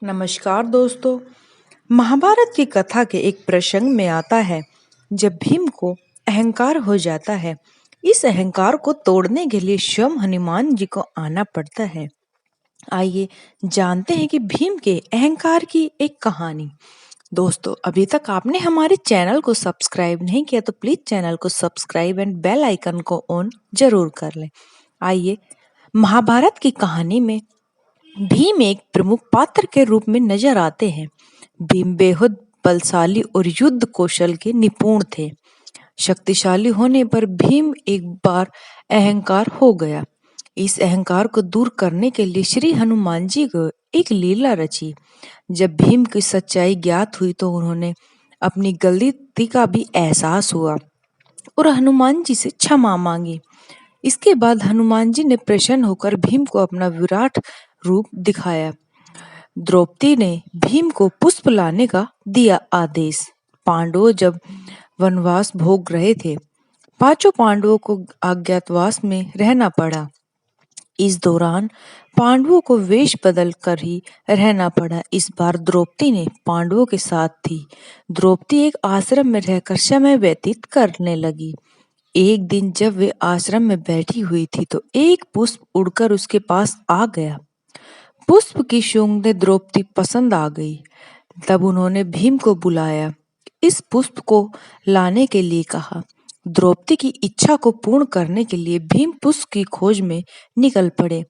नमस्कार दोस्तों। महाभारत की कथा के एक प्रसंग में आता है जब भीम को अहंकार हो जाता है। इस अहंकार को तोड़ने के लिए स्वयं हनुमान जी को आना पड़ता है। आइए जानते हैं कि भीम के अहंकार की एक कहानी। दोस्तों, अभी तक आपने हमारे चैनल को सब्सक्राइब नहीं किया तो प्लीज चैनल को सब्सक्राइब एंड बेल आइकन को ऑन जरूर कर लें। आइए, महाभारत की कहानी में भीम एक प्रमुख पात्र के रूप में नजर आते हैं। भीम बेहद बलशाली और युद्ध कौशल के निपुण थे। शक्तिशाली होने पर भीम एक बार अहंकार हो गया। इस अहंकार को दूर करने के लिए श्री हनुमान जी को एक लीला रची। जब भीम की सच्चाई ज्ञात हुई तो उन्होंने अपनी गलती का भी एहसास हुआ और हनुमान जी से क्षमा मांगी। इसके बाद हनुमान जी ने प्रसन्न होकर भीम को अपना विराट रूप दिखाया। द्रौपदी ने भीम को पुष्प लाने का दिया आदेश। पांडव जब वनवास भोग रहे थे, पांचों पांडवों को अज्ञातवास में रहना पड़ा। इस दौरान पांडवों को वेश बदल कर ही रहना पड़ा। इस बार द्रौपदी ने पांडवों के साथ थी। द्रौपदी एक आश्रम में रहकर समय व्यतीत करने लगी। एक दिन जब वे आश्रम में बैठी हुई थी तो एक पुष्प उड़कर उसके पास आ गया। पुष्प की सुगंध द्रौपदी पसंद आ गई। तब उन्होंने भीम को बुलाया, इस पुष्प को लाने के लिए कहा। द्रौपदी की इच्छा को पूर्ण करने के लिए भीम पुष्प की खोज में निकल पड़े।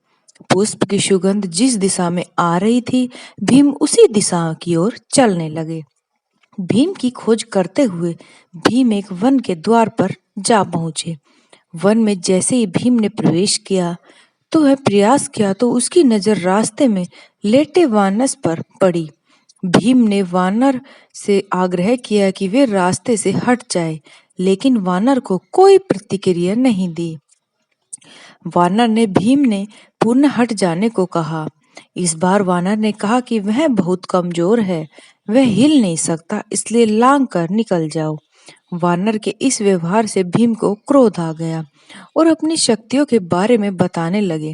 पुष्प की सुगंध जिस दिशा में आ रही थी, भीम उसी दिशा की ओर चलने लगे। भीम की खोज करते हुए भीम एक वन के द्वार पर जा पहुंचे। वन में जैसे ही भीम ने प्रवेश किया तो वह प्रयास किया तो उसकी नजर रास्ते में लेटे वानर पर पड़ी। भीम ने वानर से आग्रह किया कि वे रास्ते से हट जाए, लेकिन वानर को कोई प्रतिक्रिया नहीं दी। वानर ने भीम ने पुनः हट जाने को कहा। इस बार वानर ने कहा कि वह बहुत कमजोर है, वह हिल नहीं सकता, इसलिए लांग कर निकल जाओ। वानर के इस व्यवहार से भीम को क्रोध आ गया और अपनी शक्तियों के बारे में बताने लगे।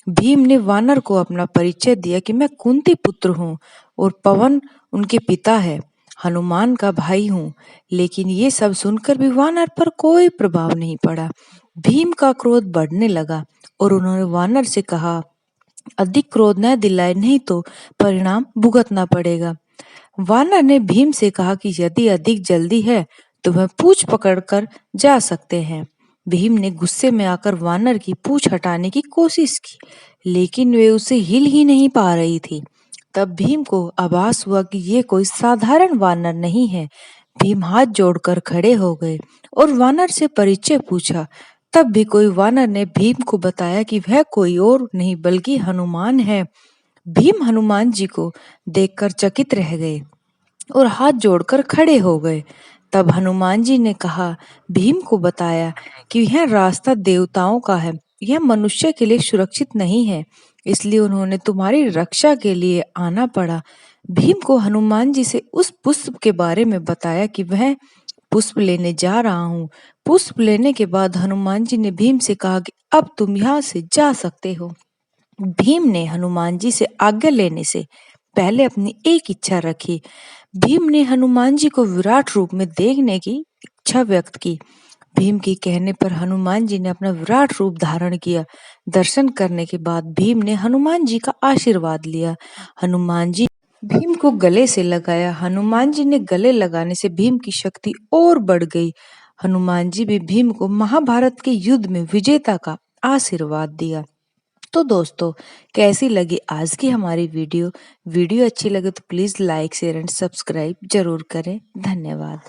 भीम ने वानर को अपना परिचय दिया कि मैं कुंती पुत्र हूँ और पवन उनके पिता है, हनुमान का भाई हूँ। लेकिन ये सब सुनकर भी वानर पर कोई प्रभाव नहीं पड़ा। भीम का क्रोध बढ़ने लगा और उन्होंने वानर से कहा, अधिक क्रोध न दिलाए, नहीं तो परिणाम भुगतना पड़ेगा। वानर ने भीम से कहा कि यदि अधिक जल्दी है तो वह पूंछ पकड़कर जा सकते हैं। भीम ने गुस्से में आकर वानर की पूंछ हटाने की कोशिश की, लेकिन वे उसे हिल ही नहीं पा रही थी। तब भीम को आभास हुआ कि ये कोई साधारण वानर नहीं है। भीम हाथ जोड़कर खड़े हो गए और वानर से परिचय पूछा। तब भी कोई वानर ने भीम को बताया कि वह कोई और नहीं बल्कि हनुमान है। भीम हनुमान जी को देखकर चकित रह गए और हाथ जोड़कर खड़े हो गए। तब हनुमान जी ने कहा, भीम को बताया कि यह रास्ता देवताओं का है, यह मनुष्य के लिए सुरक्षित नहीं है, इसलिए उन्होंने तुम्हारी रक्षा के लिए आना पड़ा। भीम को हनुमान जी से उस पुष्प के बारे में बताया कि वह पुष्प लेने जा रहा हूँ। पुष्प लेने के बाद हनुमान जी ने भीम से कहा कि अब तुम यहाँ से जा सकते हो। भीम ने हनुमान जी से आज्ञा लेने से पहले अपनी एक इच्छा रखी। भीम ने हनुमान जी को विराट रूप में देखने की इच्छा व्यक्त की। भीम के कहने पर हनुमान जी ने अपना विराट रूप धारण किया। दर्शन करने के बाद भीम ने हनुमान जी का आशीर्वाद लिया। हनुमान जी भीम को गले से लगाया। हनुमान जी ने गले लगाने से भीम की शक्ति और बढ़ गई। हनुमान जी भी भीम को महाभारत के युद्ध में विजेता का आशीर्वाद दिया। तो दोस्तों, कैसी लगी आज की हमारी वीडियो अच्छी लगे तो please like share and subscribe जरूर करें। धन्यवाद।